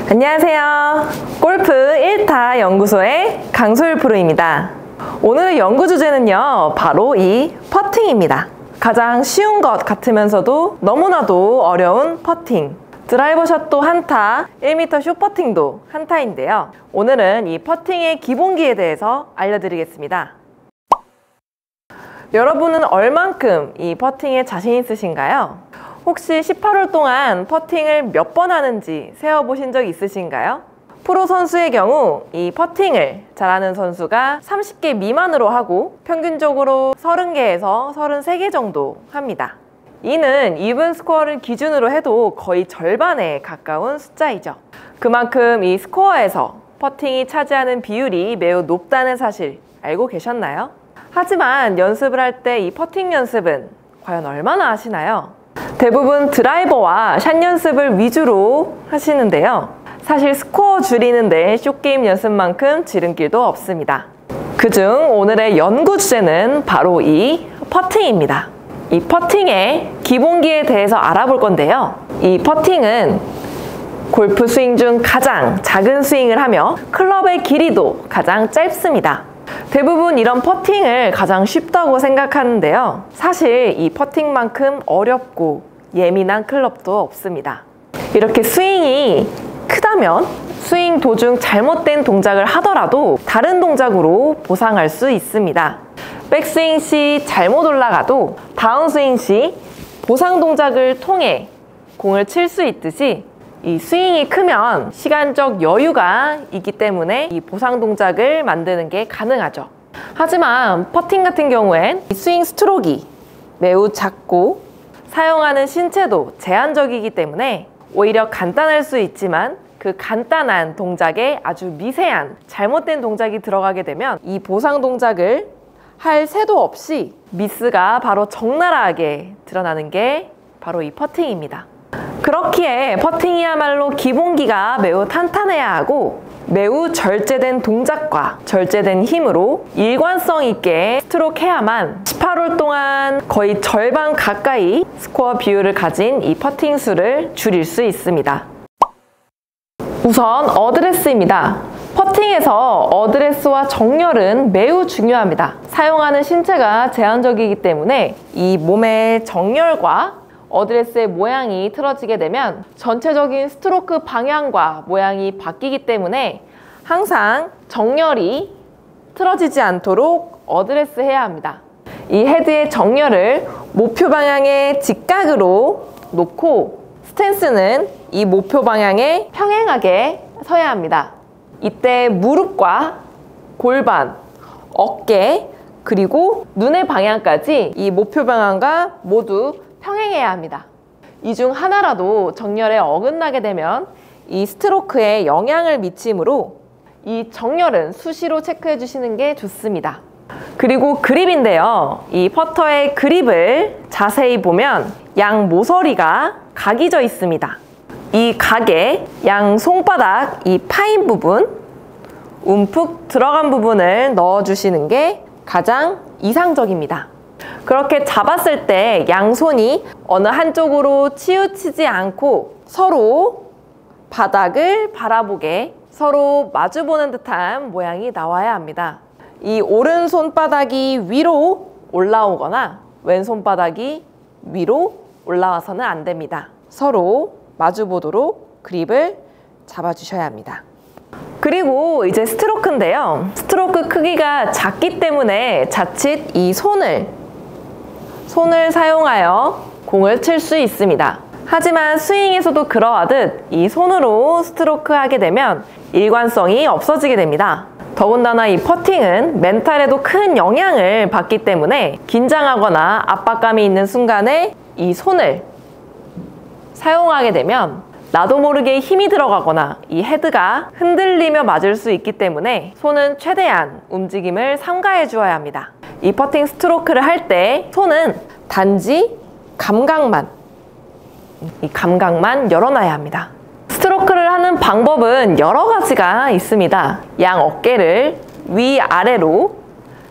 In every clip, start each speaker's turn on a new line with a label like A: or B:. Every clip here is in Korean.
A: 안녕하세요. 골프 1타 연구소의 강소율 프로입니다. 오늘의 연구 주제는요, 바로 이 퍼팅입니다. 가장 쉬운 것 같으면서도 너무나도 어려운 퍼팅. 드라이버 샷도 한타, 1m 숏 퍼팅도 한타인데요. 오늘은 이 퍼팅의 기본기에 대해서 알려드리겠습니다. 여러분은 얼만큼 이 퍼팅에 자신 있으신가요? 혹시 18홀 동안 퍼팅을 몇 번 하는지 세어보신 적 있으신가요? 프로 선수의 경우 이 퍼팅을 잘하는 선수가 30개 미만으로 하고 평균적으로 30개에서 33개 정도 합니다. 이는 이븐 스코어를 기준으로 해도 거의 절반에 가까운 숫자이죠. 그만큼 이 스코어에서 퍼팅이 차지하는 비율이 매우 높다는 사실 알고 계셨나요? 하지만 연습을 할 때 이 퍼팅 연습은 과연 얼마나 하시나요? 대부분 드라이버와 샷 연습을 위주로 하시는데요. 사실 스코어 줄이는데 숏게임 연습만큼 지름길도 없습니다. 그중 오늘의 연구 주제는 바로 이 퍼팅입니다. 이 퍼팅의 기본기에 대해서 알아볼 건데요. 이 퍼팅은 골프 스윙 중 가장 작은 스윙을 하며 클럽의 길이도 가장 짧습니다. 대부분 이런 퍼팅을 가장 쉽다고 생각하는데요. 사실 이 퍼팅만큼 어렵고 예민한 클럽도 없습니다. 이렇게 스윙이 크다면 스윙 도중 잘못된 동작을 하더라도 다른 동작으로 보상할 수 있습니다. 백스윙 시 잘못 올라가도 다운스윙 시 보상 동작을 통해 공을 칠 수 있듯이 이 스윙이 크면 시간적 여유가 있기 때문에 이 보상 동작을 만드는 게 가능하죠. 하지만 퍼팅 같은 경우엔 이 스윙 스트로크가 매우 작고 사용하는 신체도 제한적이기 때문에 오히려 간단할 수 있지만 그 간단한 동작에 아주 미세한 잘못된 동작이 들어가게 되면 이 보상 동작을 할 새도 없이 미스가 바로 적나라하게 드러나는 게 바로 이 퍼팅입니다. 그렇기에 퍼팅이야말로 기본기가 매우 탄탄해야 하고 매우 절제된 동작과 절제된 힘으로 일관성 있게 스트로크 해야만 18홀 동안 거의 절반 가까이 스코어 비율을 가진 이 퍼팅 수를 줄일 수 있습니다. 우선 어드레스입니다. 퍼팅에서 어드레스와 정렬은 매우 중요합니다. 사용하는 신체가 제한적이기 때문에 이 몸의 정렬과 어드레스의 모양이 틀어지게 되면 전체적인 스트로크 방향과 모양이 바뀌기 때문에 항상 정렬이 틀어지지 않도록 어드레스 해야 합니다. 이 헤드의 정렬을 목표 방향의 직각으로 놓고 스탠스는 이 목표 방향에 평행하게 서야 합니다. 이때 무릎과 골반, 어깨, 그리고 눈의 방향까지 이 목표 방향과 모두 평행해야 합니다. 이 중 하나라도 정렬에 어긋나게 되면 이 스트로크에 영향을 미치므로 이 정렬은 수시로 체크해 주시는 게 좋습니다. 그리고 그립인데요. 이 퍼터의 그립을 자세히 보면 양 모서리가 각이 져 있습니다. 이 각에 양 손바닥 이 파인 부분, 움푹 들어간 부분을 넣어 주시는 게 가장 이상적입니다. 그렇게 잡았을 때 양손이 어느 한쪽으로 치우치지 않고 서로 바닥을 바라보게 서로 마주보는 듯한 모양이 나와야 합니다. 이 오른손바닥이 위로 올라오거나 왼손바닥이 위로 올라와서는 안 됩니다. 서로 마주보도록 그립을 잡아주셔야 합니다. 그리고 이제 스트로크인데요. 스트로크 크기가 작기 때문에 자칫 이 손을 사용하여 공을 칠 수 있습니다. 하지만 스윙에서도 그러하듯 이 손으로 스트로크 하게 되면 일관성이 없어지게 됩니다. 더군다나 이 퍼팅은 멘탈에도 큰 영향을 받기 때문에 긴장하거나 압박감이 있는 순간에 이 손을 사용하게 되면 나도 모르게 힘이 들어가거나 이 헤드가 흔들리며 맞을 수 있기 때문에 손은 최대한 움직임을 삼가해 주어야 합니다. 이 퍼팅 스트로크를 할 때 손은 단지 감각만 열어놔야 합니다. 스트로크를 하는 방법은 여러 가지가 있습니다. 양 어깨를 위아래로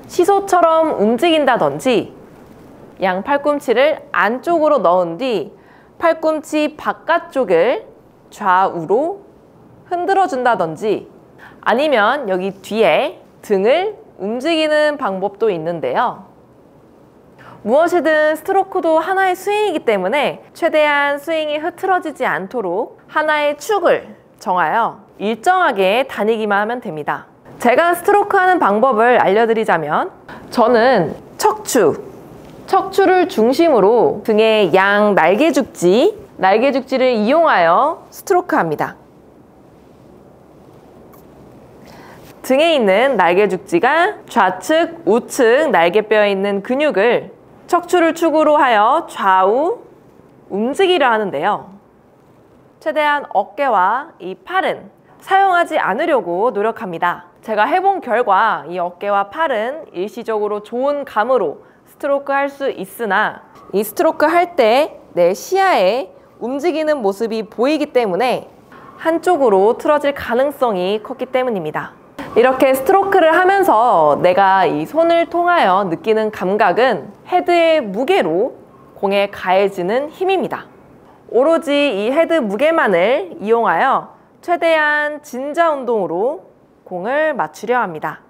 A: 시소처럼 움직인다든지 양 팔꿈치를 안쪽으로 넣은 뒤 팔꿈치 바깥쪽을 좌우로 흔들어 준다든지 아니면 여기 뒤에 등을 움직이는 방법도 있는데요. 무엇이든 스트로크도 하나의 스윙이기 때문에 최대한 스윙이 흐트러지지 않도록 하나의 축을 정하여 일정하게 다니기만 하면 됩니다. 제가 스트로크 하는 방법을 알려드리자면 저는 척추를 중심으로 등의 양 날개죽지를 이용하여 스트로크 합니다. 등에 있는 날개죽지가 좌측, 우측 날개뼈에 있는 근육을 척추를 축으로 하여 좌우 움직이려 하는데요. 최대한 어깨와 이 팔은 사용하지 않으려고 노력합니다. 제가 해본 결과 이 어깨와 팔은 일시적으로 좋은 감으로 스트로크 할 수 있으나 이 스트로크 할 때 내 시야에 움직이는 모습이 보이기 때문에 한쪽으로 틀어질 가능성이 컸기 때문입니다. 이렇게 스트로크를 하면서 내가 이 손을 통하여 느끼는 감각은 헤드의 무게로 공에 가해지는 힘입니다. 오로지 이 헤드 무게만을 이용하여 최대한 진자 운동으로 공을 맞추려 합니다.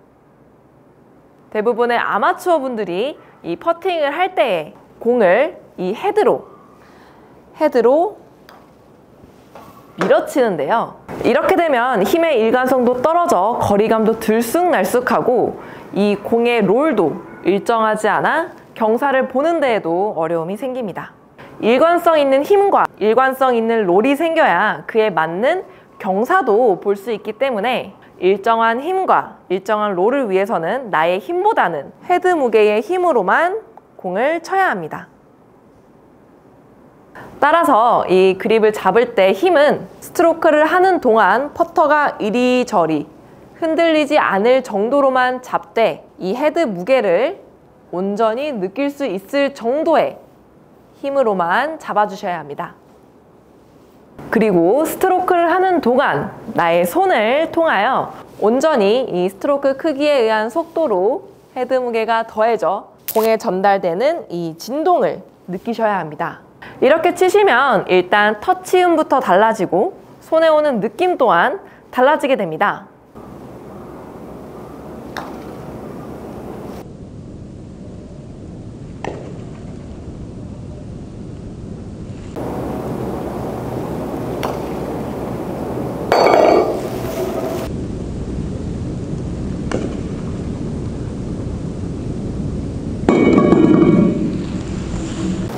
A: 대부분의 아마추어 분들이 이 퍼팅을 할 때에 공을 이 헤드로 밀어치는데요. 이렇게 되면 힘의 일관성도 떨어져 거리감도 들쑥날쑥하고 이 공의 롤도 일정하지 않아 경사를 보는 데에도 어려움이 생깁니다. 일관성 있는 힘과 일관성 있는 롤이 생겨야 그에 맞는 경사도 볼 수 있기 때문에 일정한 힘과 일정한 롤을 위해서는 나의 힘보다는 헤드 무게의 힘으로만 공을 쳐야 합니다. 따라서 이 그립을 잡을 때 힘은 스트로크를 하는 동안 퍼터가 이리저리 흔들리지 않을 정도로만 잡되 이 헤드 무게를 온전히 느낄 수 있을 정도의 힘으로만 잡아주셔야 합니다. 그리고 스트로크를 하는 동안 나의 손을 통하여 온전히 이 스트로크 크기에 의한 속도로 헤드 무게가 더해져 공에 전달되는 이 진동을 느끼셔야 합니다. 이렇게 치시면 일단 터치음부터 달라지고 손에 오는 느낌 또한 달라지게 됩니다.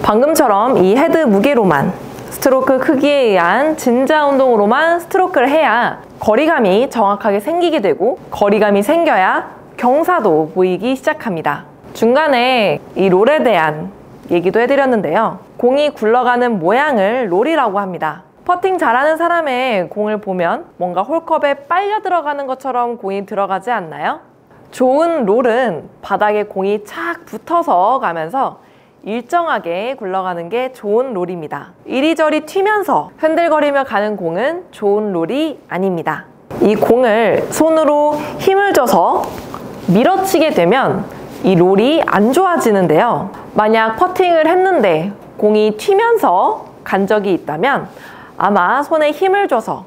A: 방금처럼 이 헤드 무게로만 스트로크 크기에 의한 진자 운동으로만 스트로크를 해야 거리감이 정확하게 생기게 되고 거리감이 생겨야 경사도 보이기 시작합니다. 중간에 이 롤에 대한 얘기도 해드렸는데요. 공이 굴러가는 모양을 롤이라고 합니다. 퍼팅 잘하는 사람의 공을 보면 뭔가 홀컵에 빨려 들어가는 것처럼 공이 들어가지 않나요? 좋은 롤은 바닥에 공이 착 붙어서 가면서 일정하게 굴러가는 게 좋은 롤입니다. 이리저리 튀면서 흔들거리며 가는 공은 좋은 롤이 아닙니다. 이 공을 손으로 힘을 줘서 밀어치게 되면 이 롤이 안 좋아지는데요. 만약 퍼팅을 했는데 공이 튀면서 간 적이 있다면 아마 손에 힘을 줘서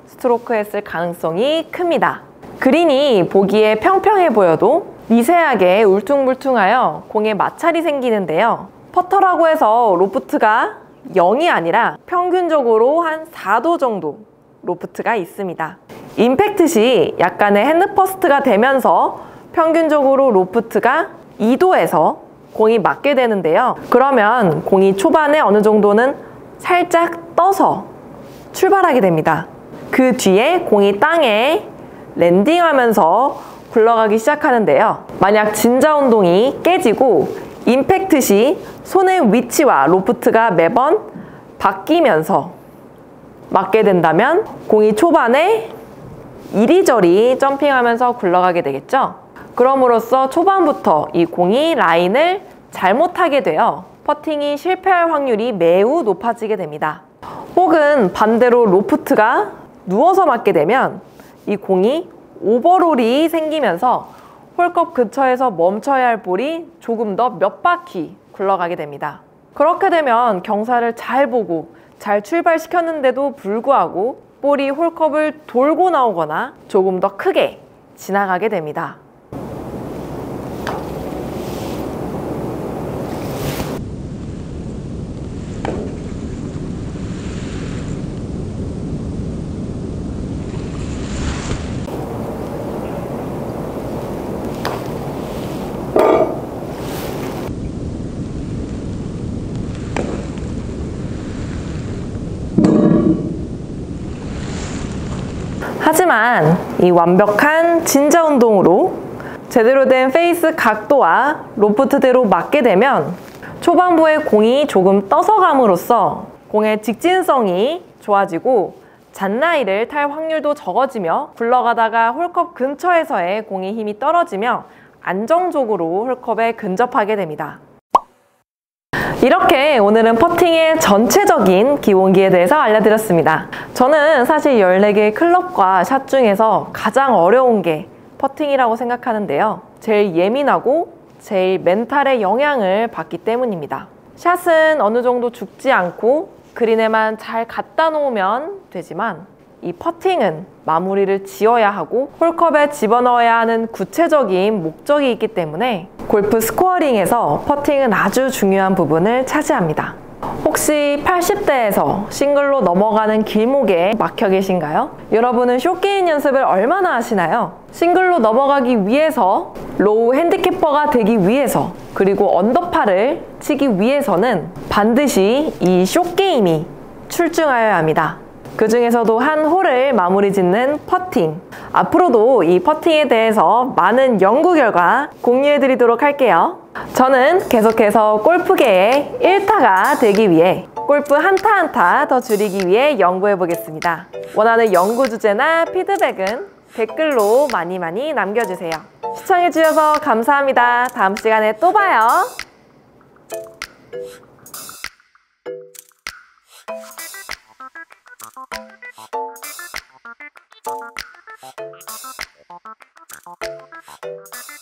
A: 스트로크 했을 가능성이 큽니다. 그린이 보기에 평평해 보여도 미세하게 울퉁불퉁하여 공에 마찰이 생기는데요. 퍼터라고 해서 로프트가 0이 아니라 평균적으로 한 4도 정도 로프트가 있습니다. 임팩트 시 약간의 핸드퍼스트가 되면서 평균적으로 로프트가 2도에서 공이 맞게 되는데요. 그러면 공이 초반에 어느 정도는 살짝 떠서 출발하게 됩니다. 그 뒤에 공이 땅에 랜딩하면서 굴러가기 시작하는데요. 만약 진자 운동이 깨지고 임팩트 시 손의 위치와 로프트가 매번 바뀌면서 맞게 된다면 공이 초반에 이리저리 점핑하면서 굴러가게 되겠죠. 그럼으로써 초반부터 이 공이 라인을 잘못하게 되어 퍼팅이 실패할 확률이 매우 높아지게 됩니다. 혹은 반대로 로프트가 누워서 맞게 되면 이 공이 오버롤이 생기면서 홀컵 근처에서 멈춰야 할 볼이 조금 더 몇 바퀴 굴러가게 됩니다. 그렇게 되면 경사를 잘 보고 잘 출발시켰는데도 불구하고 볼이 홀컵을 돌고 나오거나 조금 더 크게 지나가게 됩니다. 하지만 이 완벽한 진자 운동으로 제대로 된 페이스 각도와 로프트대로 맞게 되면 초반부에 공이 조금 떠서 감으로써 공의 직진성이 좋아지고 잣라이를 탈 확률도 적어지며 굴러가다가 홀컵 근처에서의 공의 힘이 떨어지며 안정적으로 홀컵에 근접하게 됩니다. 이렇게 오늘은 퍼팅의 전체적인 기본기에 대해서 알려드렸습니다. 저는 사실 14개의 클럽과 샷 중에서 가장 어려운 게 퍼팅이라고 생각하는데요. 제일 예민하고 제일 멘탈에 영향을 받기 때문입니다. 샷은 어느 정도 죽지 않고 그린에만 잘 갖다 놓으면 되지만 이 퍼팅은 마무리를 지어야 하고 홀컵에 집어넣어야 하는 구체적인 목적이 있기 때문에 골프 스코어링에서 퍼팅은 아주 중요한 부분을 차지합니다. 혹시 80대에서 싱글로 넘어가는 길목에 막혀 계신가요? 여러분은 숏게임 연습을 얼마나 하시나요? 싱글로 넘어가기 위해서, 로우 핸디캐퍼가 되기 위해서, 그리고 언더파를 치기 위해서는 반드시 이 숏게임이 출중하여야 합니다. 그 중에서도 한 홀을 마무리 짓는 퍼팅. 앞으로도 이 퍼팅에 대해서 많은 연구 결과 공유해 드리도록 할게요. 저는 계속해서 골프계의 1타가 되기 위해 골프 한타 한타 더 줄이기 위해 연구해 보겠습니다. 원하는 연구 주제나 피드백은 댓글로 많이 남겨주세요. 시청해 주셔서 감사합니다. 다음 시간에 또 봐요. Thank you.